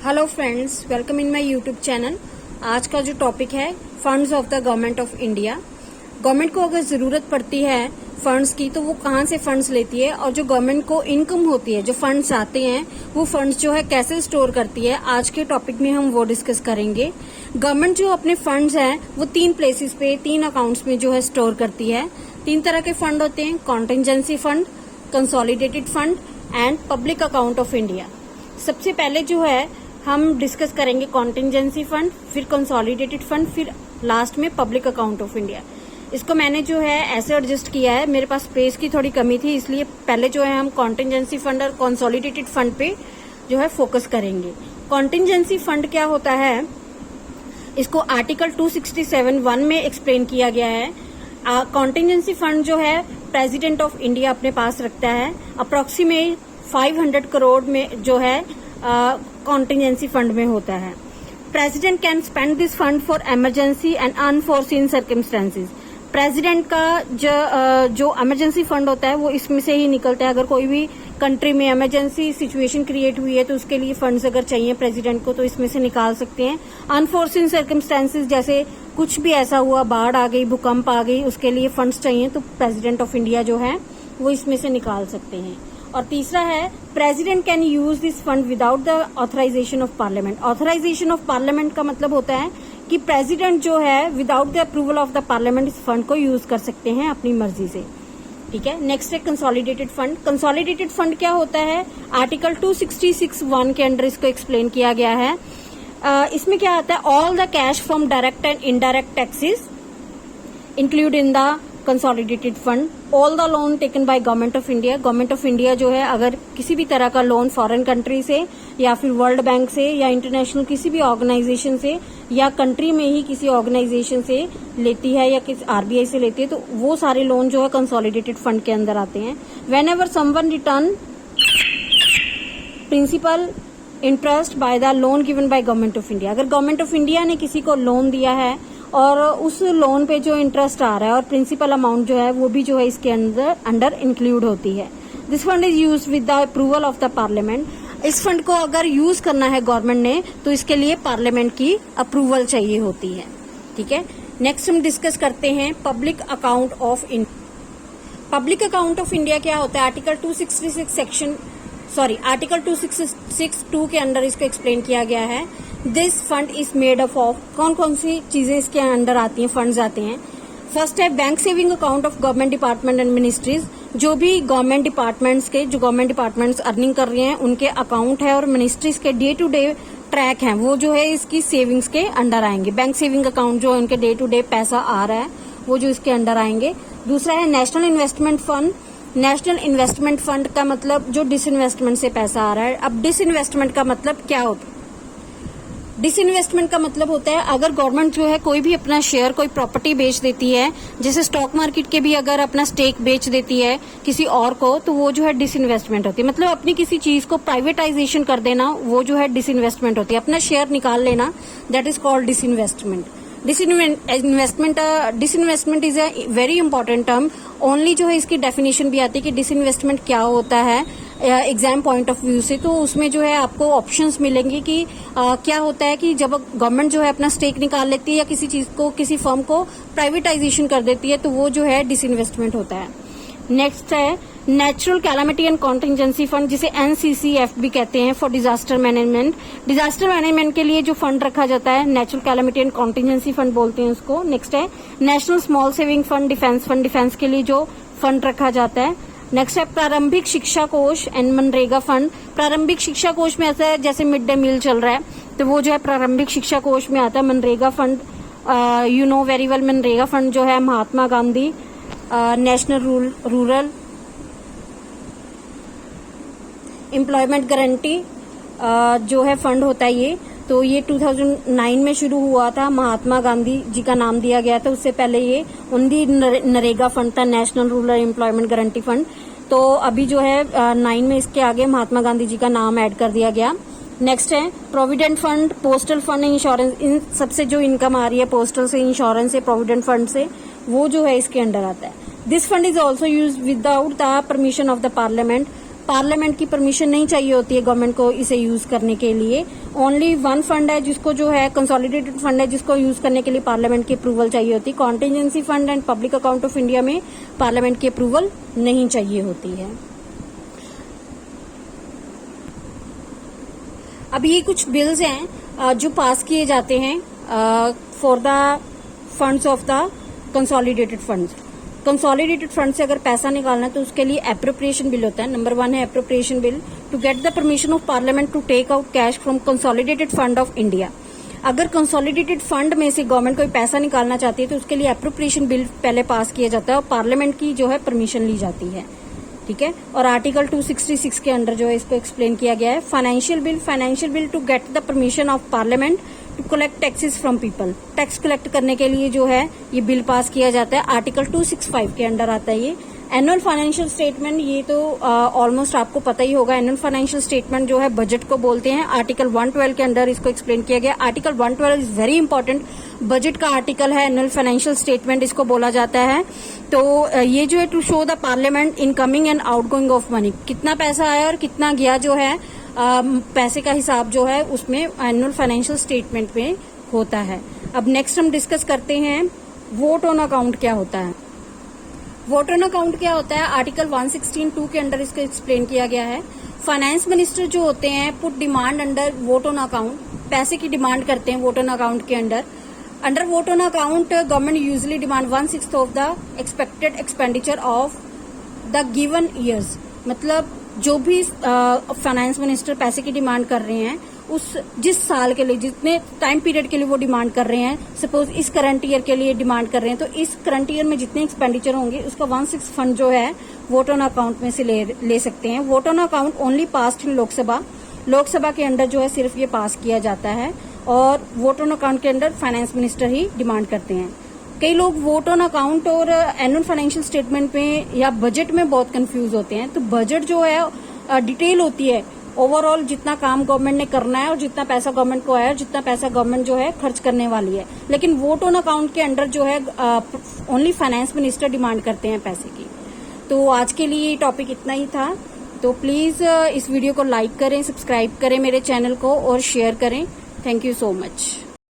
Hello friends, welcome in my YouTube channel. आज का जो टॉपिक है funds of the government of India. Government को अगर जरूरत पड़ती है फंड्स की तो वो कहाँ से फंड्स लेती है, और जो गवर्नमेंट को इनकम होती है, जो फंड्स आते हैं वो फंड्स जो है कैसे स्टोर करती है, आज के टॉपिक में हम वो डिस्कस करेंगे। गवर्नमेंट जो अपने फंड्स हैं वो 3 प्लेसेस पे 3 अकाउंट्स में जो है स्टोर करती है। 3 तरह के फंड होते हैं, contingency fund, consolidated fund and public account of India. सबसे पहले जो है हम डिस्कस करेंगे कॉन्टिजेंसी फंड, फिर कंसोलिडेटेड फंड, फिर लास्ट में पब्लिक अकाउंट ऑफ इंडिया। इसको मैंने जो है ऐसे एडजस्ट किया है, मेरे पास स्पेस की थोड़ी कमी थी, इसलिए पहले जो है हम कॉन्टिजेंसी फंड और कंसोलिडेटेड फंड पे जो है फोकस करेंगे। कॉन्टिजेंसी फंड क्या होता है, इसको आर्टिकल 267(1) में एक्सप्लेन किया गया है। कॉन्टिजेंसी फंड जो है प्रेसिडेंट ऑफ इंडिया अपने पास रखता है। अप्रोक्सीमेट 500 करोड़ में जो है कॉन्टिजेंसी फंड में होता है। President can spend this fund for emergency and unforeseen circumstances. President का जो इमरजेंसी फंड होता है वो इसमें से ही निकलता है। अगर कोई भी कंट्री में इमरजेंसी सिचुएशन क्रिएट हुई है तो उसके लिए फंड्स अगर चाहिए प्रेसिडेंट को तो इसमें से निकाल सकते हैं। अनफोर्सीन सर्कमस्टेंसेज जैसे कुछ भी ऐसा हुआ, बाढ़ आ गई, भूकंप आ गई, उसके लिए फंड्स चाहिए तो प्रेसिडेंट ऑफ इंडिया जो है वो इसमें से निकाल सकते हैं। और तीसरा है president can use this fund without the authorization of parliament. Authorization of parliament का मतलब होता है कि प्रेसिडेंट जो है without the approval of the parliament इस फंड को यूज कर सकते हैं अपनी मर्जी से। ठीक है। नेक्स्ट है कंसोलिडेटेड फंड। कंसोलिडेटेड फंड क्या होता है, आर्टिकल 266(1) के अंडर इसको एक्सप्लेन किया गया है। इसमें क्या आता है, all the cash from direct and indirect taxes include in the consolidated fund. All the loan taken by government of India. Government of India जो है अगर किसी भी तरह का लोन फॉरेन कंट्री से या फिर वर्ल्ड बैंक से या इंटरनेशनल किसी भी ऑर्गेनाइजेशन से या कंट्री में ही किसी ऑर्गेनाइजेशन से लेती है या किसी आरबीआई से लेती है तो वो सारे लोन जो है कंसोलिडेटेड फंड के अंदर आते हैं। Whenever someone return principal interest by the loan given by government of India. अगर गवर्नमेंट ऑफ इंडिया ने किसी को लोन दिया है और उस लोन पे जो इंटरेस्ट आ रहा है और प्रिंसिपल अमाउंट जो है वो भी जो है इसके अंडर इंक्लूड होती है। This fund is use with the approval of the parliament. इस फंड को अगर यूज करना है गवर्नमेंट ने तो इसके लिए पार्लियामेंट की अप्रूवल चाहिए होती है। ठीक है। नेक्स्ट हम डिस्कस करते हैं public account of India. Public account of India क्या होता है, आर्टिकल 266(2) के अंडर इसको एक्सप्लेन किया गया है। This fund is made up of, कौन कौन सी चीजें इसके अंडर आती हैं, फंड्स आते हैं। फर्स्ट है bank saving account of government department and ministries. जो भी गवर्नमेंट डिपार्टमेंट्स के, जो गवर्नमेंट डिपार्टमेंट्स अर्निंग कर रहे हैं उनके अकाउंट है और मिनिस्ट्रीज के डे टू डे ट्रैक है वो जो है इसकी सेविंग्स के अंडर आएंगे। बैंक सेविंग अकाउंट जो उनके डे टू डे पैसा आ रहा है वो जो इसके अंडर आएंगे। दूसरा है national investment fund. National investment fund का मतलब जो डिसइन्वेस्टमेंट से पैसा आ रहा है। अब डिसइन्वेस्टमेंट का मतलब क्या होता है, डिसइन्वेस्टमेंट का मतलब होता है अगर गवर्नमेंट जो है कोई भी अपना शेयर, कोई प्रॉपर्टी बेच देती है, जैसे स्टॉक मार्केट के भी अगर अपना स्टेक बेच देती है किसी और को तो वो जो है डिसइन्वेस्टमेंट होती है। मतलब अपनी किसी चीज को प्राइवेटाइजेशन कर देना वो जो है डिसइन्वेस्टमेंट होती है। अपना शेयर निकाल लेना, that is called disinvestment. Disinvestment is a very important term. Only जो है इसकी डेफिनेशन भी आती है कि डिसइन्वेस्टमेंट क्या होता है एग्जाम पॉइंट ऑफ व्यू से, तो उसमें जो है आपको ऑप्शंस मिलेंगे कि क्या होता है कि जब गवर्नमेंट जो है अपना स्टेक निकाल लेती है या किसी चीज को, किसी फर्म को प्राइवेटाइजेशन कर देती है तो वो जो है डिसइन्वेस्टमेंट होता है। नेक्स्ट है natural calamity and contingency fund, जिसे NCCF भी कहते हैं, for disaster management. Disaster management के लिए जो फंड रखा जाता है natural calamity and contingency fund बोलते हैं उसको। नेक्स्ट है national small saving fund, defence fund, defence के लिए जो फंड रखा जाता है। नेक्स्ट है प्रारंभिक शिक्षा कोष एंड मनरेगा फंड। प्रारंभिक शिक्षा कोष में ऐसा है जैसे मिड डे मील चल रहा है तो वो जो है प्रारंभिक शिक्षा कोष में आता है। MNREGA fund you know very well, MNREGA fund जो है Mahatma Gandhi national rural employment guarantee जो है फंड होता है ये, तो ये 2009 में शुरू हुआ था, महात्मा गांधी जी का नाम दिया गया था। उससे पहले ये उन्दी नरेगा फंड था, national rural employment guarantee fund. तो अभी जो है 9 में इसके आगे महात्मा गांधी जी का नाम ऐड कर दिया गया। नेक्स्ट है provident fund, postal fund, insurance. इन सबसे जो इनकम आ रही है पोस्टल से, इंश्योरेंस से, प्रोविडेंट फंड से, वो जो है इसके अंडर आता है। This fund is also use without the permission of the parliament. Parliament की परमिशन नहीं चाहिए होती है गवर्नमेंट को इसे यूज करने के लिए। ओनली वन फंड है जिसको जो है कंसोलिडेटेड फंड है जिसको यूज करने के लिए पार्लियामेंट की अप्रूवल चाहिए होती है। Contingency fund and public account of India में पार्लियामेंट की अप्रूवल नहीं चाहिए होती है। अब ये कुछ बिल्स हैं जो पास किए जाते हैं for the funds of the consolidated funds. Consolidated fund से अगर पैसा निकालना है तो उसके लिए एप्रोप्रिएशन बिल होता है। नंबर 1 है appropriation bill to get the permission of parliament to take out cash from consolidated fund of India. अगर कंसोलिडेटेड फंड में से गवर्नमेंट कोई पैसा निकालना चाहती है तो उसके लिए एप्रोप्रिएशन बिल पहले पास किया जाता है और पार्लियामेंट की जो है परमिशन ली जाती है, ठीक है। और आर्टिकल 266 के अंडर जो है इसको एक्सप्लेन किया गया है। Financial bill to get the permission of parliament to collect taxes from people. Tax collect करने के लिए जो है ये बिल पास किया जाता है, आर्टिकल 265 के अंडर आता है ये। एनुअल फाइनेंशियल स्टेटमेंट, ये तो ऑलमोस्ट आपको पता ही होगा। एनुअल फाइनेंशियल स्टेटमेंट जो है बजट को बोलते हैं। आर्टिकल 112 के अंडर इसको एक्सप्लेन किया गया। Article 112 is very important, budget का आर्टिकल है। एनुअल फाइनेंशियल स्टेटमेंट इसको बोला जाता है। तो ये जो है to show the parliament incoming and outgoing of money, कितना पैसा आया और कितना गया जो है पैसे का हिसाब जो है उसमें एनुअल फाइनेंशियल स्टेटमेंट में होता है। अब नेक्स्ट हम डिस्कस करते हैं वोट ऑन अकाउंट क्या होता है। वोट ऑन अकाउंट क्या होता है, आर्टिकल 116(2) के अंडर इसको एक्सप्लेन किया गया है। फाइनेंस मिनिस्टर जो होते हैं put demand under vote on account, पैसे की डिमांड करते हैं वोट ऑन अकाउंट के under. Under vote on account government usually demand 1/6 of the expected expenditure of the given years. मतलब जो भी फाइनेंस मिनिस्टर पैसे की डिमांड कर रहे हैं उस जिस साल के लिए, जितने टाइम पीरियड के लिए वो डिमांड कर रहे हैं, सपोज इस करंट ईयर के लिए डिमांड कर रहे हैं तो इस करंट ईयर में जितने एक्सपेंडिचर होंगे उसका 1/6 फंड जो है वोट ऑन अकाउंट में से ले सकते हैं। Vote on account only passed in Lok Sabha के अंडर जो है सिर्फ ये पास किया जाता है और वोट ऑन अकाउंट के अंडर फाइनेंस मिनिस्टर ही डिमांड करते हैं। कई लोग वोट ऑन अकाउंट और एनुअल फाइनेंशियल स्टेटमेंट में या बजट में बहुत कंफ्यूज होते हैं। तो बजट जो है डिटेल होती है, ओवरऑल जितना काम गवर्नमेंट ने करना है और जितना पैसा गवर्नमेंट को आया और जितना पैसा गवर्नमेंट जो है खर्च करने वाली है। लेकिन वोट ऑन अकाउंट के अंडर जो है ओनली फाइनेंस मिनिस्टर डिमांड करते हैं पैसे की। तो आज के लिए ये टॉपिक इतना ही था। तो प्लीज इस वीडियो को लाइक करें, सब्सक्राइब करें मेरे चैनल को और शेयर करें। Thank you so much.